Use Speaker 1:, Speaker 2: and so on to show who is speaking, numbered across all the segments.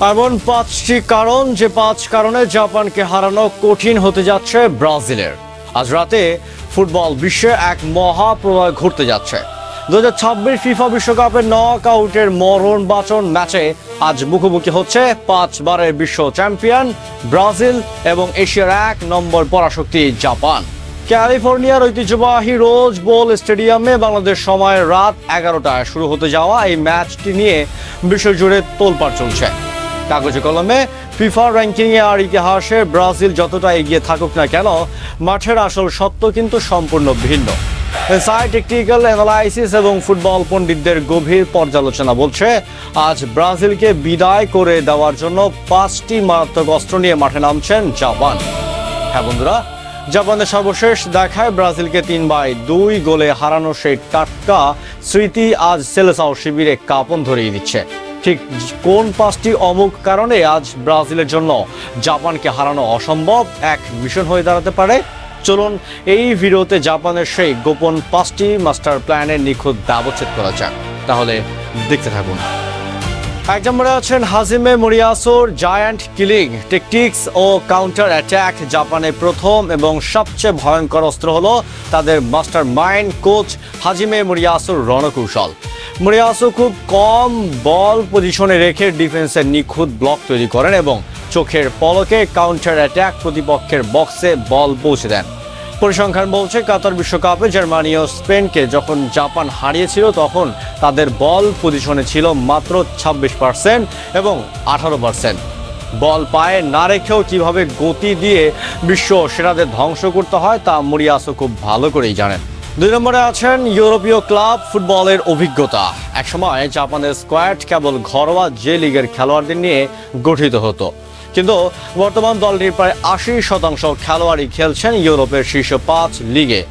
Speaker 1: এমন 5টি কারণ যে 5 কারণে জাপানকে হারানো কঠিন হতে যাচ্ছে ব্রাজিলের। আজ রাতে ফুটবল বিশ্বে এক মহাপ্রলয় ঘটতে যাচ্ছে। 2026 ফিফা বিশ্বকাপের নক আউটের মরণবাচন ম্যাচে আজ মুখোমুখি হচ্ছে 5 বারের বিশ্ব চ্যাম্পিয়ন ব্রাজিল এবং এশিয়ার 1 নম্বর পরাশক্তি জাপান। ক্যালিফোর্নিয়ার ঐতিহ্যবাহী রোজ বোল স্টেডিয়ামে বাংলাদেশ সময় রাত 11টায় শুরু হতে যাওয়া এই ম্যাচটি নিয়ে বিশ্বজুড়ে তোলপাড় চলছে। কাগজে কলমে ফিফা র্যাঙ্কিংয়ে আর ইতিহাসে ব্রাজিল যতটা এগিয়ে থাকুক না কেন, মাঠের আসল সত্য কিন্তু সম্পূর্ণ ভিন্ন। টেকনিক্যাল অ্যানালাইসিস এবং ফুটবল পণ্ডিতদের গভীর পর্যালোচনা বলছে আজ ব্রাজিলকে বিদায় করে দেওয়ার জন্য 5টি মারাত্মক অস্ত্র নিয়ে মাঠে নামছেন জাপান। হ্যাঁ বন্ধুরা, জাপানের সর্বশেষ দেখায় ব্রাজিলকে 3-2 গোলে হারানো সেই টাটকা স্মৃতি আজ সেলেসাও শিবিরে কাঁপন ধরিয়ে দিচ্ছে। ঠিক কোন 5টি অমুক কারণে আজ ব্রাজিলের জন্য জাপানকে হারানো অসম্ভব এক মিশন হয়ে দাঁড়াতে পারে, চলুন এই ভিডিওতে জাপানের সেই গোপন 5টি মাস্টার প্ল্যানের নিখুঁত ব্যবচ্ছেদ করা যাক। তাহলে দেখতে থাকুন। 1 নম্বরে আছেন হাজিমে মোরিয়াসুর জায়ান্ট কিলিং টেকটিক্স ও কাউন্টার অ্যাটাক। জাপানের প্রথম এবং সবচেয়ে ভয়ঙ্কর অস্ত্র হলো তাদের মাস্টার মাইন্ড কোচ হাজিমে মোরিয়াসুর রণকৌশল। মোরিয়াসু খুব কম বল পজিশনে রেখে ডিফেন্সের নিখুঁত ব্লক তৈরি করেন এবং চোখের পলকে কাউন্টার অ্যাটাক প্রতিপক্ষের বক্সে বল পৌঁছে দেন। পরিসংখ্যান বলছে কাতার বিশ্বকাপে জার্মানি ও স্পেনকে যখন জাপান হারিয়েছিল তখন তাদের বল পজিশনে ছিল মাত্র 26% এবং 18%। বল পায়ে না রেখেও কিভাবে গতি দিয়ে বিশ্ব সেরাদের ধ্বংস করতে হয় তা মোরিয়াসু খুব ভালো করেই জানেন। 2 নম্বরে আছেন ইউরোপীয় ক্লাব ফুটবলের অভিজ্ঞতা। একসময় জাপানের স্কোয়াড কেবল ঘরোয়া যে লিগের খেলোয়াড়দের নিয়ে গঠিত হতো, কিন্তু বর্তমান দলটির প্রায় 80% খেলোয়াড়ই খেলছেন ইউরোপের শীর্ষ 5 লিগে।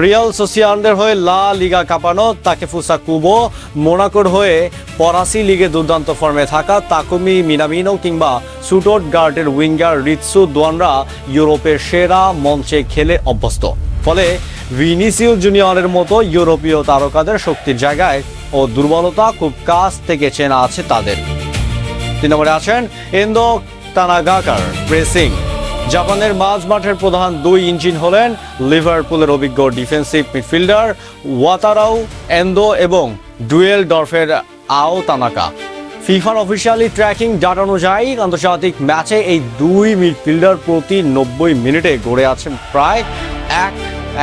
Speaker 1: রিয়াল সোসিয়াদাদের হয়ে লা লিগা কাঁপানো তাকেফুসা কুবো, মোনাকোর হয়ে ফরাসি লিগে দুর্দান্ত ফর্মে থাকা তাকুমি মিনামিনো কিংবা সুটগার্টের উইঙ্গার রিৎসু দোয়ানরা ইউরোপের সেরা মঞ্চে খেলে অভ্যস্ত। ফলে ভিনিসিয়াস জুনিয়রের মতো ইউরোপীয় তারকাদের শক্তির জায়গায় ও দুর্বলতা খুব কাছ থেকে চেনা আছে তাদের। 3 নম্বরে আছেন এন্দো তানাগাকার প্রেসিং। জাপানের মাঝ মাঠের প্রধান 2 ইঞ্জিন হলেন লিভারপুলের অভিজ্ঞ ডিফেন্সিভ মিডফিল্ডার ওয়াতারাও এন্দো এবং ডুয়েল ডরফের আও তানাকা। ফিফার অফিসিয়ালি ট্র্যাকিং ডাটা অনুযায়ী আন্তর্জাতিক ম্যাচে এই 2 মিডফিল্ডার প্রতি 90 মিনিটে গড়ে আছেন প্রায়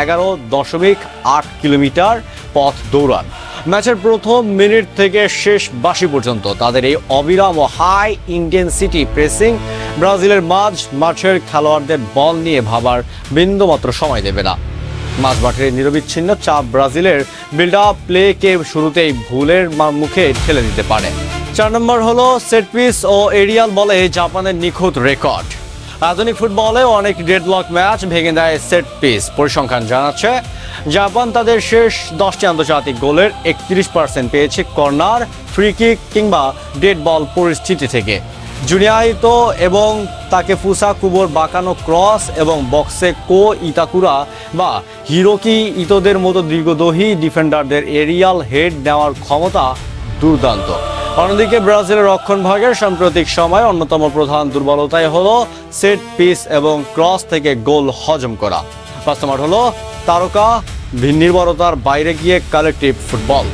Speaker 1: 11.8 কিলোমিটার পথ দৌড়ান। ম্যাচের প্রথম মিনিট থেকে শেষ 82 পর্যন্ত তাদের এই অবিরাম ও হাই ইন্টেন্সিটি প্রেসিং ব্রাজিলের মাঝ মাঠের খেলোয়াড়দের বল নিয়ে ভাবার বিন্দুমাত্র সময় দেবে না। মাঝ মাঠের নিরবিচ্ছিন্ন চাপ ব্রাজিলের বিল্ড আপ প্লেকে শুরুতেই ভুলের মুখে ঠেলে দিতে পারে। 4 নম্বর হলো সেট পিস ও এরিয়াল বলে জাপানের নিখুঁত রেকর্ড। আধুনিক ফুটবলে অনেক ডেডলক ম্যাচ ভেঙে দেয় সেট পিস। পরিসংখ্যান জানাচ্ছে জাপান তাদের শেষ 10টি আন্তর্জাতিক গোলের 31% পেয়েছে কর্নার, ফ্রি কিক কিংবা ডেড বল পরিস্থিতি থেকে। জুনিয়াহিতো এবং তাকেফুসা কুবোর বাঁকানো ক্রস এবং বক্সে কো ইতাকুরা বা হিরোকি ইতোদের মতো দীর্ঘদৈর্ঘ্যী ডিফেন্ডারদের এরিয়াল হেড নেওয়ার ক্ষমতা দুর্দান্ত। অন্যদিকে ব্রাজিলের রক্ষণভাগের সাম্প্রতিক সময় অন্যতম প্রধান দুর্বলতাই হলো সেট পিস এবং ক্রস থেকে গোল হজম করা। 5 নম্বর হলো তারকা নির্ভরতার বাইরে গিয়ে কালেকটিভ ফুটবল।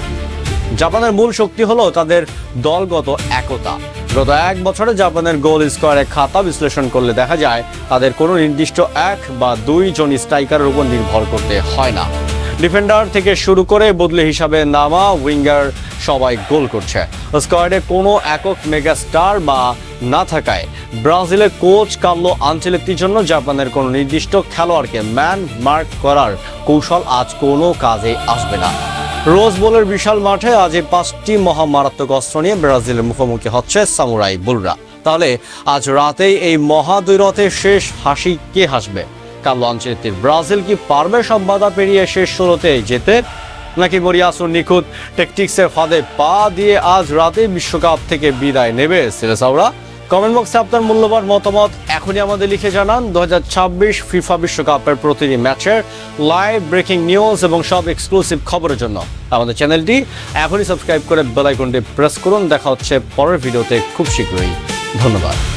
Speaker 1: জাপানের মূল শক্তি হলো তাদের দলগত একতা। গত 1 বছরে জাপানের গোল স্কোয়ারের খাতা বিশ্লেষণ করলে দেখা যায় তাদের কোনো নির্দিষ্ট 1 বা 2 জন স্ট্রাইকারের উপর নির্ভর করতে হয় না। ডিফেন্ডার থেকে শুরু করে বদলে হিসাবে নামা উইঙ্গার সবাই গোল করছে। স্কোয়াডে কোনো একক মেগা স্টার বা না থাকায় ব্রাজিলের কোচ কার্লো আনচেলত্তির জন্য জাপানের কোনো নির্দিষ্ট খেলোয়াড়কে ম্যান মার্ক করার কৌশল আজ কোনো কাজে আসবে না। রোজ বোলের বিশাল মাঠে আজ এই 5টি মহামারাত্মক অস্ত্র নিয়ে ব্রাজিলের মুখোমুখি হচ্ছে সামুরাই বুলরা। তাহলে আজ রাতেই এই মহাদৈরথের শেষ হাসি কে হাসবে? কার্লো আনচেলত্তির ব্রাজিল কি পারবে সব বাধা পেরিয়ে শেষ 16তে যেতে, নাকি মোরিয়াসুর নিখুঁত টেকটিক্সের ফাঁদে পা দিয়ে আজ রাতে বিশ্বকাপ থেকে বিদায় নেবে সেলেসাওরা? কমেন্ট বক্সে আপনার মূল্যবান মতামত এখনই আমাদের লিখে জানান। 2026 ফিফা বিশ্বকাপের প্রতিটি ম্যাচের লাইভ ব্রেকিং নিউজ এবং সব এক্সক্লুসিভ খবরের জন্য আমাদের চ্যানেলটি এখনই সাবস্ক্রাইব করে বেল আইকনটি প্রেস করুন। দেখা হচ্ছে পরের ভিডিওতে খুব শীঘ্রই। ধন্যবাদ।